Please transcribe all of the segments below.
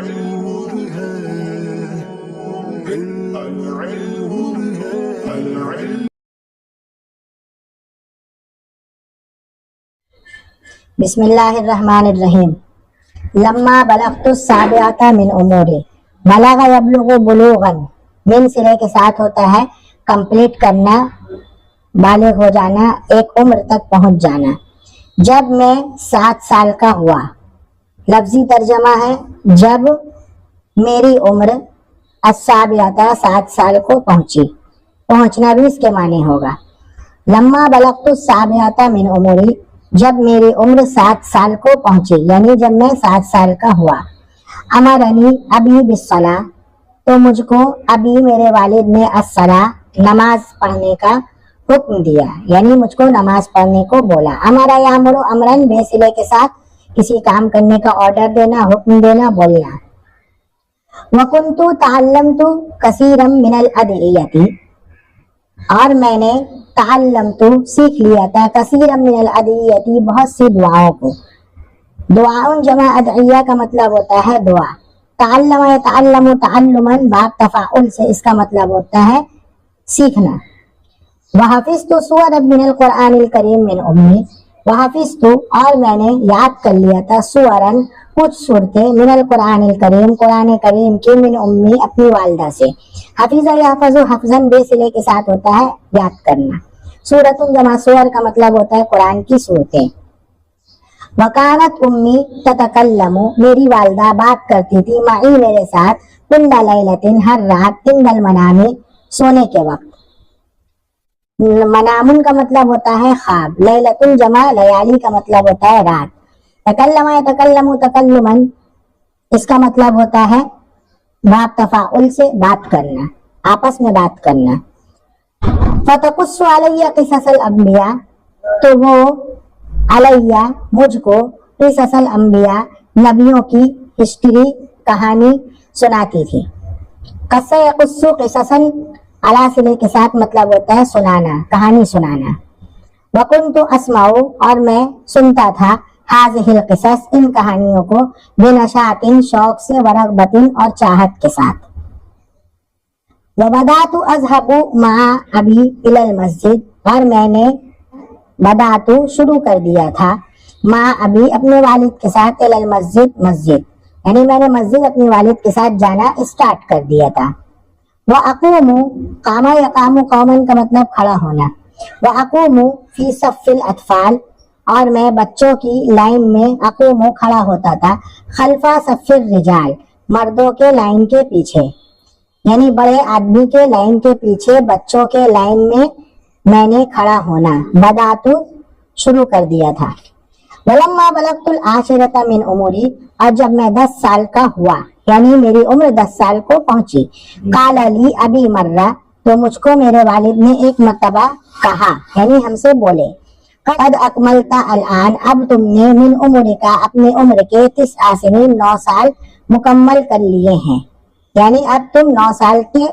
بسم اللہ الرحمن الرحیم. لما بلغت السابعۃ من عمری. بلغ یبلغ بلوغا من سرے کے ساتھ ہوتا ہے کمپلیٹ کرنا، بالغ ہو جانا، ایک عمر تک پہنچ جانا. جب میں 7 سال کا ہوا، لفظی ترجمہ ہے جب میری عمر السابعۃ 7 سال کو پہنچی. پہنچنا بھی اس کے معنی ہوگا. لما بلغت السابعۃ من عمری، جب میری عمر 7 سال کو پہنچی، یعنی جب میں 7 سال کا ہوا. امرنی ابی بالصلاۃ، تو مجھ کو ابھی میرے والد نے الصلاۃ نماز پڑھنے کا حکم دیا، یعنی مجھ کو نماز پڑھنے کو بولا. امرا یامر امرن بے صلے کے ساتھ کسی کام کرنے کا آرڈر دینا، حکم دینا، بولنا. وکنت تعلمت کثیرا من الادعیۃ، اور میں نے تعلمت سیکھ لیا تھا کثیرا من الادعیۃ بہت سی دعاؤں کو. دعاؤں جمع ادعیہ کا مطلب ہوتا ہے دعا. تعلم یتعلم تعلما باب تفاعل سے اس کا مطلب ہوتا ہے سیکھنا. وحفظت سورا من القرآن الکریم من امی، وحفظت اور میں نے یاد کر لیا تھا سورن کچھ صورتیں من القرآن الکریم قرآن کریم کی من امی اپنی والدہ سے. حفظ یحفظ حفظاً بے صلے کے ساتھ ہوتا ہے یاد کرنا. سورۃ جمع سور کا مطلب ہوتا ہے قرآن کی صورتیں. وکانت امی تتکلم، میری والدہ بات کرتی تھی معی میرے ساتھ کل لیلۃ ہر رات عند المنام سونے کے وقت. منامن کا مطلب ہوتا ہے خواب، لیلۃ جمع لیالی کا مطلب ہوتا ہے رات. تکلم یتکلم تکلما اس کا مطلب ہوتا ہے باب تفاعل سے بات کرنا، آپس میں بات کرنا. فتقص علیہ قصص الانبیاء، تو وہ علیہ مجھ کو قصص الانبیاء نبیوں کی ہسٹری کہانی سناتی تھی. قص یقص قصصا علی صلے کے ساتھ مطلب ہوتا ہے سنانا، کہانی سنانا. وکنت اسمع، اور میں سنتا تھا ہذہ القصص ان کہانیوں کو بنشاط شوق سے ورغبت اور چاہت کے ساتھ. وبدأت اذهب مع ابی الی المسجد، اور میں نے بدأت شروع کر دیا تھا مع ابی اپنے والد کے ساتھ الی المسجد مسجد، یعنی میں نے مسجد اپنے والد کے ساتھ جانا اسٹارٹ کر دیا تھا. وأقوم قام یقام قوما کا مطلب کھڑا ہونا. وأقوم فی صف الاطفال، اور میں بچوں کی لائن میں اقوم کھڑا ہوتا تھا خلف صف الرجال مردوں کے لائن کے پیچھے، یعنی بڑے آدمی کے لائن کے پیچھے بچوں کے لائن میں نے کھڑا ہونا. بدأت شروع کر دیا تھا. ولما بلغت العاشرۃ من عمری، اور جب میں 10 سال کا ہوا، یعنی میری عمر 10 سال کو پہنچی. قال لی ابی مرہ، تو مجھ کو میرے والد نے ایک مرتبہ کہا، یعنی ہم سے بولے قد اکملت الان، اب تم نے من عمرک اپنے عمر کے 9 سنین 9 سال مکمل کر لیے ہیں، یعنی اب تم 9 سال کے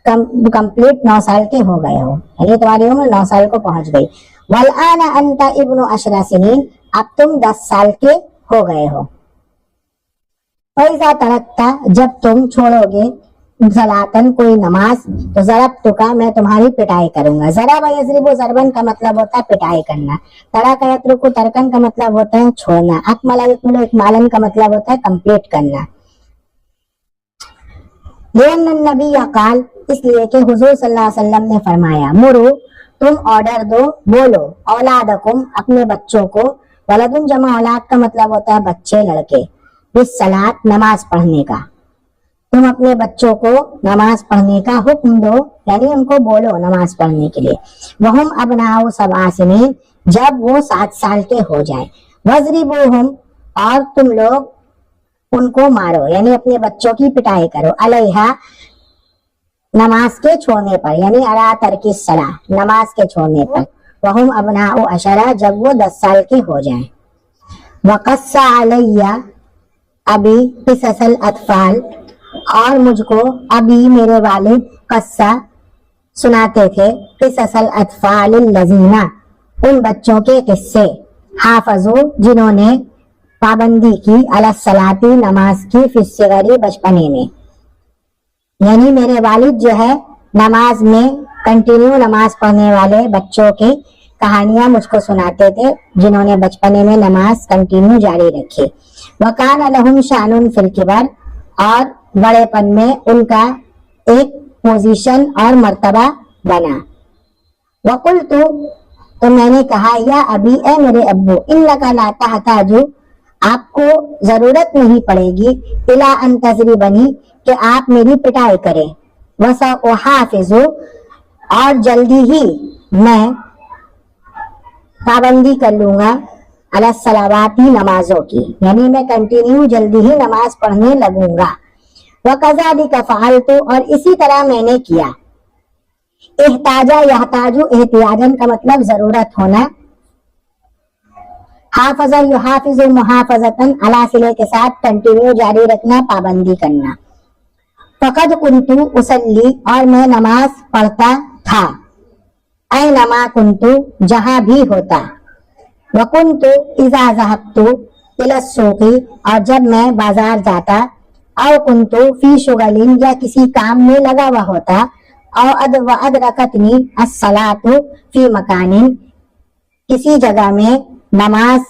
کمپلیٹ 9 سال کے ہو گئے ہو، یعنی تمہاری عمر 9 سال کو پہنچ گئی. والآن انت ابن 10 سنین، اب تم 10 سال کے ہو گئے ہو. فَإِذَا تَرَكْتَ، جب تم چھوڑو گے صلاۃً کوئی نماز، تو ضربتک میں تمہاری پٹائی کروں گا. ضرب یضرب ضربن کا مطلب ہوتا ہے پٹائی کرنا. ترک یترک ترکن کا مطلب ہوتا ہے چھوڑنا. اکمل یکمل اکمالن کا مطلب ہوتا ہے کمپلیٹ کرنا. لأن النبی قال، اس لیے کہ حضور صلی اللہ علیہ وسلم نے فرمایا مرو، تم آرڈر دو، بولو اولادکم اپنے بچوں کو، ولدن جمع اولاد کا مطلب ہوتا ہے بچے لڑکے، بالصلاۃ نماز پڑھنے کا. تم اپنے بچوں کو نماز پڑھنے کا حکم دو، یعنی ان کو بولو نماز پڑھنے کے لیے. وہم ابناء 7 سنین، جب وہ 7 سال کے ہو جائیں. وضربوہم، اور تم لوگ ان کو مارو، یعنی اپنے بچوں کی پٹائی کرو. علیہا، نماز کے چھوڑنے پر، یعنی علی ترک الصلاۃ، نماز کے چھوڑنے پر. وہم ابناء 10، جب وہ 10 سال کے ہو جائیں. وقص علیہ ابی قصص الاطفال، اور مجھ کو ابھی میرے والد قصہ سناتے تھے قصص الاطفال الذین، ان بچوں کے قصے، حافظو جنہوں نے पाबंदी की अला सलाती नमाज की फिस्सगरी बचपने में, यानी मेरे वालिद जो है नमाज में कंटिन्यू नमाज पढ़ने वाले बच्चों की कहानियां मुझको सुनाते थे जिन्होंने बचपने में नमाज कंटिन्यू जारी रखी। वकान लहुम शानुन फिल किबर, और बड़ेपन में उनका एक पोजीशन और मर्तबा बना। वकुल तो मैंने कहा या अभी ए मेरे अब्बू इन्नका ला तहताजु, आपको जरूरत नहीं पड़ेगी इला अन तजरिबनी कि आप मेरी पिटाई करें, वसा हाफिजु, और जल्दी ही मैं पाबंदी कर लूंगा अला सलावाती नमाजों की, यानी मैं कंटिन्यू जल्दी ही नमाज पढ़ने लगूंगा। वकज़ालिका फ़अलतु, और इसी तरह मैंने किया। इहताजा यहताजु एहतियाजन का मतलब जरूरत होना, हाफज़ा युहाफिज़ु मुहाफ़ज़तन अला सिले के साथ कंटिन्यू जारी रखना, पाबंदी करना। फ़क़द कुन्तु उसल्ली, और मैं नमाज पढ़ता था, ऐनमा कुन्तु, जहां भी होता। वकुन्तु इज़ा ज़हबतु इला सूक़ी, और जब मैं बाजार जाता, औ कुन्तु फी शुगलिन, या किसी काम में लगा हुआ होता, औ अदरकतनी अस्सलातु फी मकानिन, किसी जगह में नमाज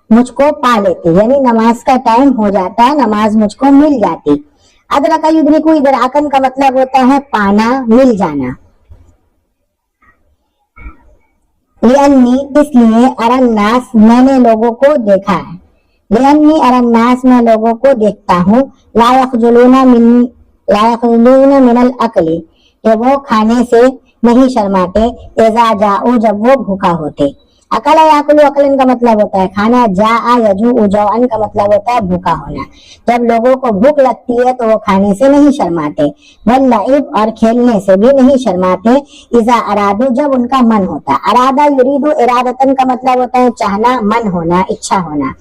मुझको पा लेती, यानी नमाज का टाइम हो जाता, नमाज मुझको मिल जाती। अदरका युद्रिकु इदराकन का मतलब होता है पाना, मिल जाना। लिअन्नी, इसलिए अरन्नास, मैंने लोगों को देखा है। लिअन्नी अरन्नास, मैं लोगों को देखता हूँ, ला यखजुलूना मिनल अकली, कि वो खाने से नहीं शर्माते, इज़ा जाऊ, जब वो भूखा होते। अकला याकुलु, अकलन का मतलब होता है खाना, जाआ यजू उजौअन का मतलब होता है भूखा होना। जब लोगों को भूख लगती है तो वो खाने से नहीं शर्माते। वल्लइब, और खेलने से भी नहीं शर्माते। इज़ा अरादू, जब उनका मन होता। अरादा युरीदु इरादतन का मतलब होता है चाहना, मन होना, इच्छा होना।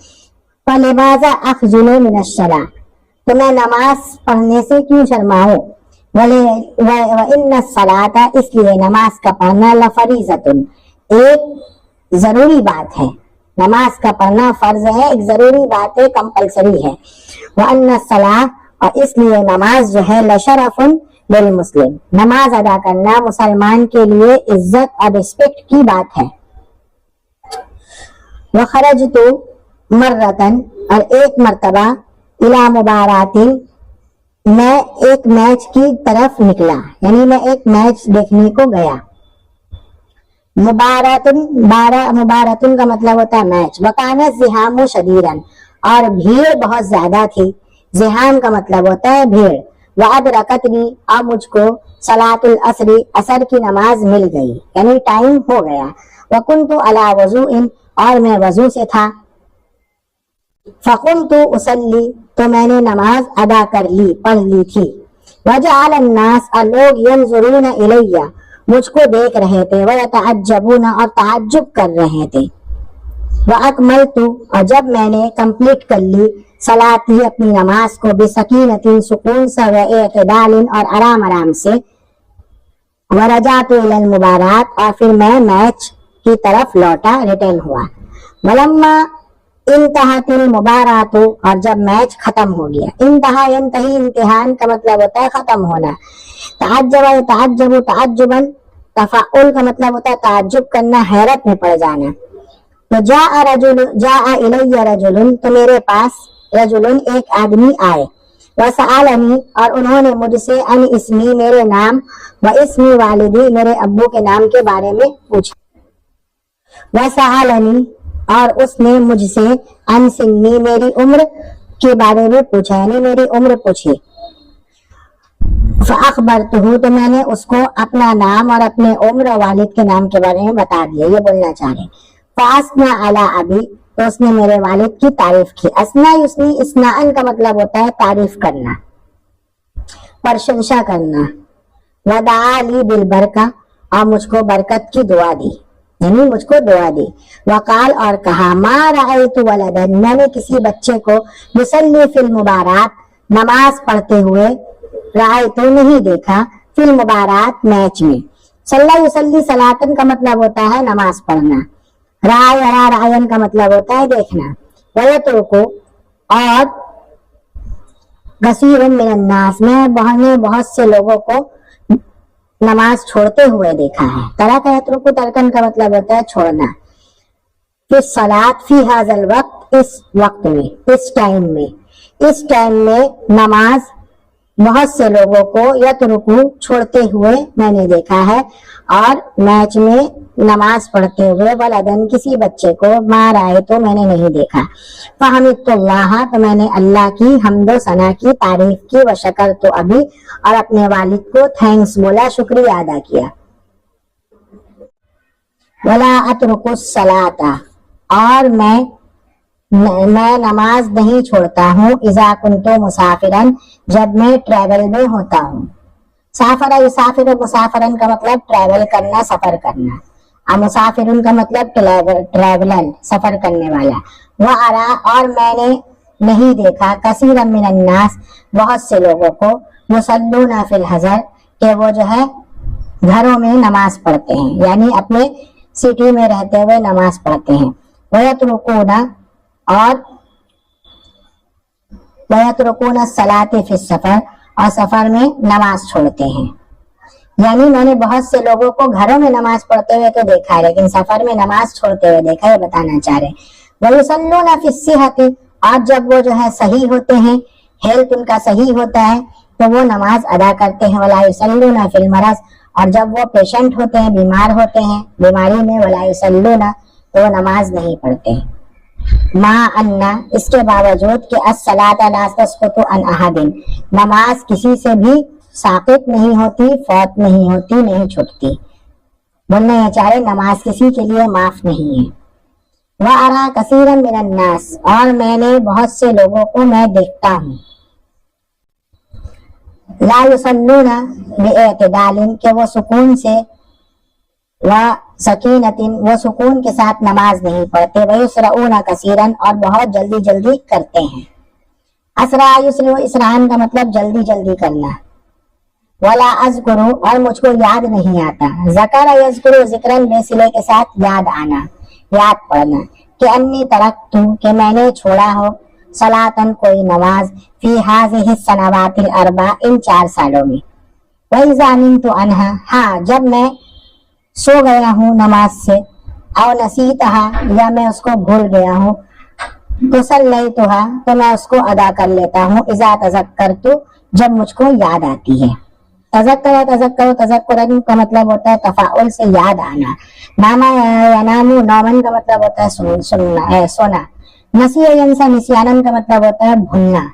फलिमाज़ा अखजुलु मिनश्शला, तो मैं नमाज पढ़ने से क्यों शर्माऊं। वइन्नस सलाता, इसलिए नमाज का पढ़ना लफरीज़तुन, एक जरूरी बात है। नमाज का पढ़ना फर्ज है, एक जरूरी बात है, कंपलसरी है। वअन्नस सलाह, और इसलिए नमाज जो है लशरफुन लिल मुस्लिम, नमाज अदा करना मुसलमान के लिए इज्जत और रिस्पेक्ट की बात है। वखरजतु मर्रतन, और एक मर्तबा, इला मुबारातिन, मैं एक मैच की तरफ निकला, यानी मैं एक मैच देखने को गया। मुबारतुन का मतलब होता है मैच। वकाना ज़िहामु शदीदन, और भीड़ बहुत ज्यादा थी। ज़िहाम का मतलब होता है भीड़। वअदरकतनी, और मुझको सलातुल असरी, असर की नमाज मिल गई, यानी टाइम हो गया। वकुन्तु अला वज़ूइन, और मैं वजू से था। फ़कुमतु उसल्ली, तो मैंने नमाज अदा कर ली, पढ़ ली थी। वजअल अन्नास, और लोग यंजुरून इलैया, मुझको देख रहे थे। वह तअज्जबून, और ताज्जुब कर रहे थे। वह अकमलतु, और जब मैंने कंप्लीट कर ली सलाती, अपनी नमाज को, बेसकीनतिन, सुकून से, व इअ्तिदालिन, और आराम आराम से। वरजातु इलल मुबारात, और फिर मैं मैच की तरफ लौटा, रिटर्न हुआ। वलम्मा इंतहातिल मुबारातु, और जब मैच खत्म हो गया। इंतहा यंतही, इम्तिहान का मतलब होता है खत्म होना। तअज्जबा यतअज्जबु तअज्जुबन, तफाउल का मतलब होता है ताज्जुब करना, हैरत में पड़ जाना। तो जाआ इलैया रजुलुन, तो मेरे पास रजुलुन, एक आदमी आए। वसअलनी, और उन्होंने मुझसे अन इस्मी, मेरे नाम, व इस्मी वालिदी, मेरे अब्बू के नाम के बारे में पूछा। वसअलनी, और उसने मुझसे अन सिन्नी, मेरी उम्र के बारे में पूछा, यानी मेरी उम्र पूछी। फ़अख़बरतुहु, तो मैंने उसको अपना नाम और अपने उम्र, वालिद के नाम के बारे में बता दिया, ये बोलना चाह रहे। फ़अस्ना अला अबी, तो उसने मेरे वालिद की तारीफ की। असना युस्नी, इस्नाअन का मतलब होता है तारीफ करना, प्रशंसा करना। वदआ ली बिल बरका, और मुझको बरकत की दुआ दी, यानी मुझको दुआ दी। वकाल, और कहा, मा रअयतु वलदन, मैंने किसी बच्चे को युसल्ली फिल मुबारात, नमाज पढ़ते हुए, रअयतु नहीं देखा, फिल मुबारात, मैच में। सल्ला युसल्ली सलातन का मतलब होता है नमाज पढ़ना। राय रायन का मतलब होता है देखना। वयतरुकु और कसीरन मिनन नास में बहुत से लोगों को नमाज छोड़ते हुए देखा है। तरक यतरुकु तरकन का मतलब होता है छोड़ना। फिर सलात फी हाजल वक्त, इस वक्त में, इस टाइम में नमाज बहुत से लोगों को यतरुकु छोड़ते हुए मैंने देखा है। और मैच में नमाज पढ़ते हुए वलदन किसी बच्चे को मार आए तो मैंने नहीं देखा। फहमिदुल्लाह, तो मैंने अल्लाह की हम्दो सना की, तारीफ की, व शकर तो अभी, और अपने वालिद को थैंक्स बोला, शुक्रिया अदा किया। वला अतरुकु सलाता, और मैं नमाज नहीं छोड़ता हूँ, इज़ा कुंतु मुसाफिरन, जब मैं ट्रैवल में होता हूँ। साफरा युसाफिर, मुसाफिरन का मतलब ट्रैवल करना, सफर करना, और मुसाफिरुन का मतलब ट्रैवलर, सफर करने वाला। वह अरा, और मैंने नहीं देखा, कसीरन मिनन नास, बहुत से लोगों को, युसल्लूना फिल हज़र, कि वो जो है घरों में नमाज पढ़ते हैं, यानी अपने सिटी में रहते हुए नमाज पढ़ते हैं। वयतरुकूना, और वयतरुकूना सलाते फिस सफर, और सफर में नमाज छोड़ते हैं। यानी मैंने बहुत से लोगों को घरों में नमाज पढ़ते हुए तो देखा है, लेकिन सफर में नमाज छोड़ते हुए देखा है, बताना चाह रहे। वयुसल्लूना फिस सिहती, और जब वो जो है सही होते हैं, हेल्थ उनका सही होता है, तो वो नमाज अदा करते हैं। वला युसल्लूना फिल मरज, और जब वो पेशेंट होते हैं, बीमार होते हैं, बीमारी में, वला युसल्लूना, तो वो नमाज नहीं पढ़ते हैं। मा अन्ना, इसके बावजूद कि अस्सलात ला तस्कुतु अन अहदिन, नमाज किसी से भी साकित नहीं होती, फौत नहीं होती, नहीं छूटती। बोलना ये चाह रहे नमाज किसी के लिए माफ नहीं है। वह अरा कसीरन मिनन नास, और मैंने बहुत से लोगों को मैं देखता हूँ, ला युसल्लूना बिइतिदालिन, के वो सुकून से, व सकीनतिन, वो सुकून के साथ नमाज नहीं पढ़ते। वयुसरऊना कसीरन, और बहुत जल्दी जल्दी करते हैं। असरा युसरु, इसरान का मतलब जल्दी जल्दी करना। वला अज़कुरु, और मुझको याद नहीं आता। ज़करा यज़कुरु ज़िक्रन, बेसिले के साथ याद आना, याद पढ़ना। कि अन्नी तरक्तु, कि मैंने छोड़ा हो, सलातन कोई नमाज, फी हाज़िहि सनवातिल अरबा, इन 4 सालों में। वइज़ा निमतु अन्हा, हाँ जब मैं सो गया हूँ नमाज से, और नसीतहा, या मैं उसको भूल गया हूँ, तो सल्लैतुहा, तो मैं उसको अदा कर लेता हूँ। इज़ा तज़क्करतु, जब मुझको याद आती है। तज़क्कुरन का मतलब होता है तफाउल से याद आना। नामा यनामु, नौमन का मतलब होता है सोना। नसिया यंसा, निस्यानन का मतलब होता है भूलना।